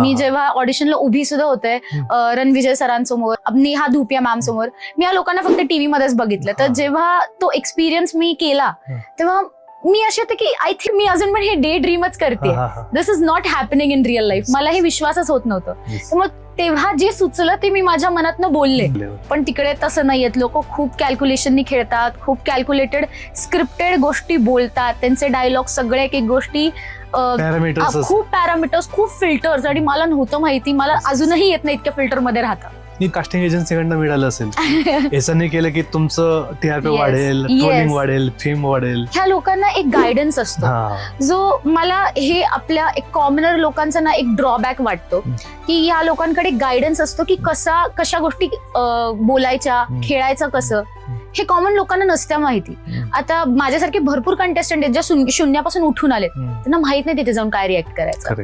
मी जेव्हा ऑडिशनला उभी सुद्धा होते रणविजय सरांसमोर, नेहा धुपिया मॅम समोर, मी या लोकांना फक्त टीव्ही मध्येच बघितलं. तर जेव्हा तो एक्सपिरियन्स मी केला तेव्हा मी अशी होते की आय थिंक मी अजून पण हे डे ड्रीमच करते. This is not happening in real life. मला हे विश्वासच होत नव्हतं. तर मग तेव्हा जे सुचलं ते मी माझ्या मनातनं बोलले. पण तिकडे तसं नाहीयेत. लोक खूप कॅल्क्युलेशननी खेळतात, खूप कॅल्क्युलेटेड स्क्रिप्टेड गोष्टी बोलतात, त्यांचे डायलॉग सगळे एक एक गोष्टी खूप पॅरामीटर्स, खूप फिल्टर्स. आणि मला नव्हतं माहिती, मला अजूनही येत नाही इतक्या फिल्टर मध्ये राहतात. कास्टिंग एजन्सीकडनं मिळालं असेल. याच्याने केलं की तुमचं टीआरपी वाढेल, ट्रोलिंग वाढेल, फेम वाढेल. ह्या लोकांना एक गायडन्स असतो जो मला हे आपल्या एक कॉमनर लोकांचा ना एक ड्रॉबॅक वाटतो की ह्या लोकांकडे गायडन्स असतो की कशा गोष्टी बोलायच्या, खेळायचं कसं, हे कॉमन लोकांना नसत्या माहिती. आता माझ्यासारखे भरपूर कंटेस्टंट आहेत ज्या शून्यापासून उठून आलेत, त्यांना माहित नाही तिथे जाऊन काय रिॲक्ट करायचं.